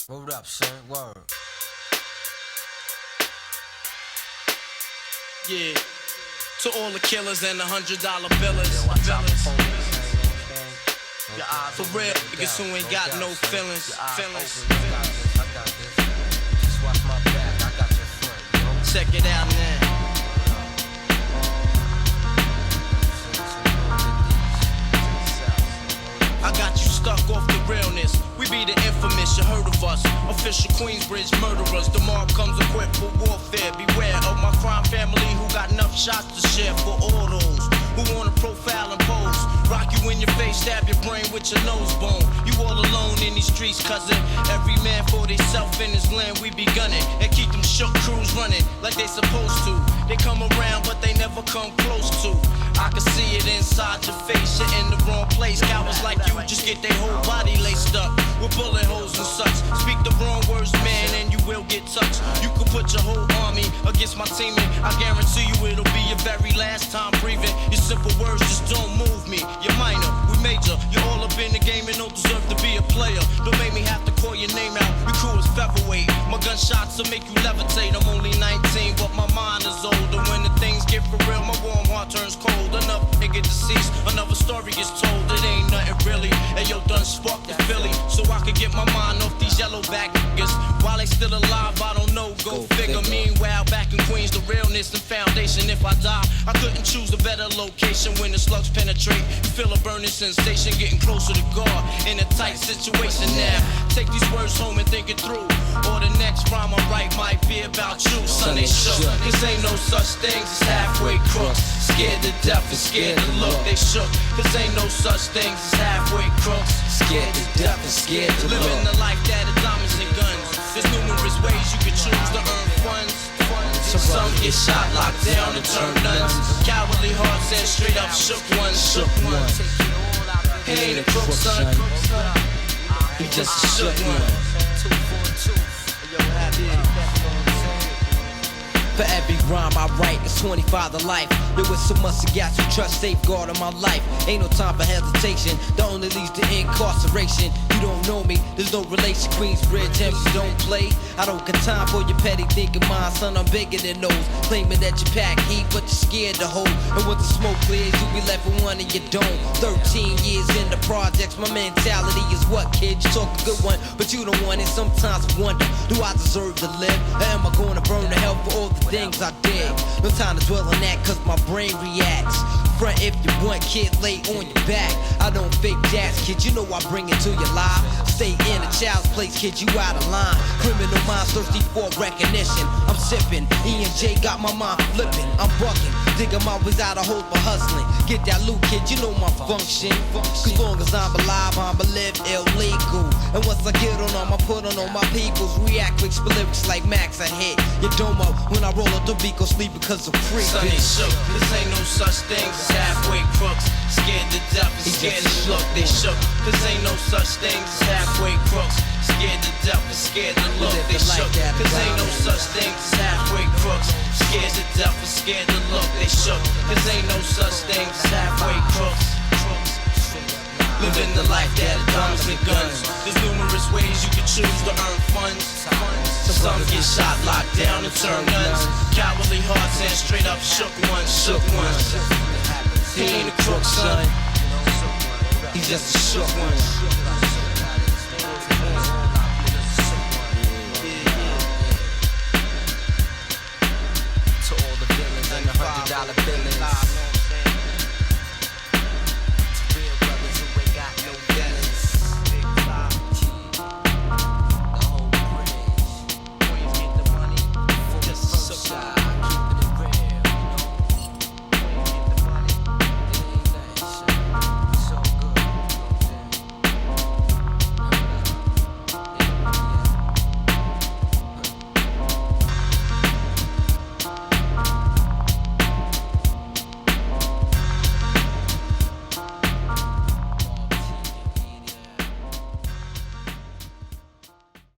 Word up, son, word. Yeah, to all the killers and the $100 billers. For real, niggas who ain't got no feelings. I got this. Just watch my back, I got your front. Check it out now. I got you stuck off the realness. We be the infamous, you heard of us. Official Queensbridge murderers. The mob comes equipped for warfare. Beware of my crime family who got enough shots to share for all those who wanna profile and pose. Rock you in your face, stab your brain with your nose bone. You all alone in these streets, cousin. Every man for theyself in his land, we be gunning. And keep them shook crews running like they supposed to. They come around, but they never come close to. I can see it inside your face, you're in the wrong place. Cowards like you just get their whole body laced up with bullet holes and such. Speak the wrong words, man, and you will get touched. You could put your whole army against my team, and I guarantee you it'll be your very last time breathing. Your simple words just don't move me. You're minor, we major. You're all up in the game and don't deserve to be a player. Don't make me have to call your name out. Your crew is featherweight. My gunshots will make you levitate. I'm only 19, but my mind is older. When the things get for real, my warm heart turns cold. Another nigga deceased, another story gets told. It ain't nothing really. And yo, done sparked the Philly, so I could get my mind off these yellowback niggas. While they still alive, I don't know. Go figure. Meanwhile, back in Queens, the realness and foundation. If I die, I couldn't choose a better location. When the slugs penetrate, you feel a burning sensation, getting closer to God in a tight situation. Now, take these words home and think it through. Or the next rhyme I write might be about you. Son, they shook. Cause ain't no such things as halfway crooks. Scared to death and scared to look. They shook. Cause ain't no such things as halfway crooks. Scared to death and scared to look. Living the life that is diamonds and guns. There's numerous ways you can choose to earn funds. Some get shot, locked down, and turn nuns. Cowardly hearts and straight up shook ones. Shook ones. He ain't a crook, son. He just a shook one. For every rhyme I write, it's 25 to life. There was so much to got you trust, safeguard in my life. Ain't no time for hesitation, that only leads to incarceration. You don't know me, there's no relation. Queensbridge, MC don't play. I don't got time for your petty thinking, mine, son, I'm bigger than those. Claiming that you pack heat, but you're scared to hold. And when the smoke clears, you be left with one and you don't. 13 years in the projects, my mentality is what, kid? You talk a good one, but you don't want it. Sometimes I wonder, do I deserve to live? Or am I gonna burn to hell for all the things I did? No time to dwell on that, cause my brain reacts. Front if you want, kid, lay on your back. I don't fake jazz, kid, you know I bring it to your life. Stay in a child's place, kid, you out of line. Criminal minds thirsty for recognition. I'm sipping, E&J got my mind flipping. I'm bucking, digging my ways out of hope for hustling. Get that loot, kid, you know my function. Cause long as I'm alive, I'ma live illegal. And once I get on them, I put on all my peoples. React quick, spit lyrics like Max, I hit your domo. When I roll up the beat, go sleep because I'm free. Son, they shook. Cause ain't no such thing as halfway crooks. Scared to death and scared to look. They shook. Cause ain't no such thing as halfway crooks. Scared to death and scared to look. They shook. Cause ain't no such thing as halfway crooks. Scared to death and scared to look. They shook. Cause ain't no such thing as halfway crooks. Living the life that is diamonds and guns. There's numerous ways you can choose to earn funds. Some get shot, locked down, and turn nuns. Cowardly hearts and straight up shook ones. Shook ones. He ain't a crook, son. He's just a shook one.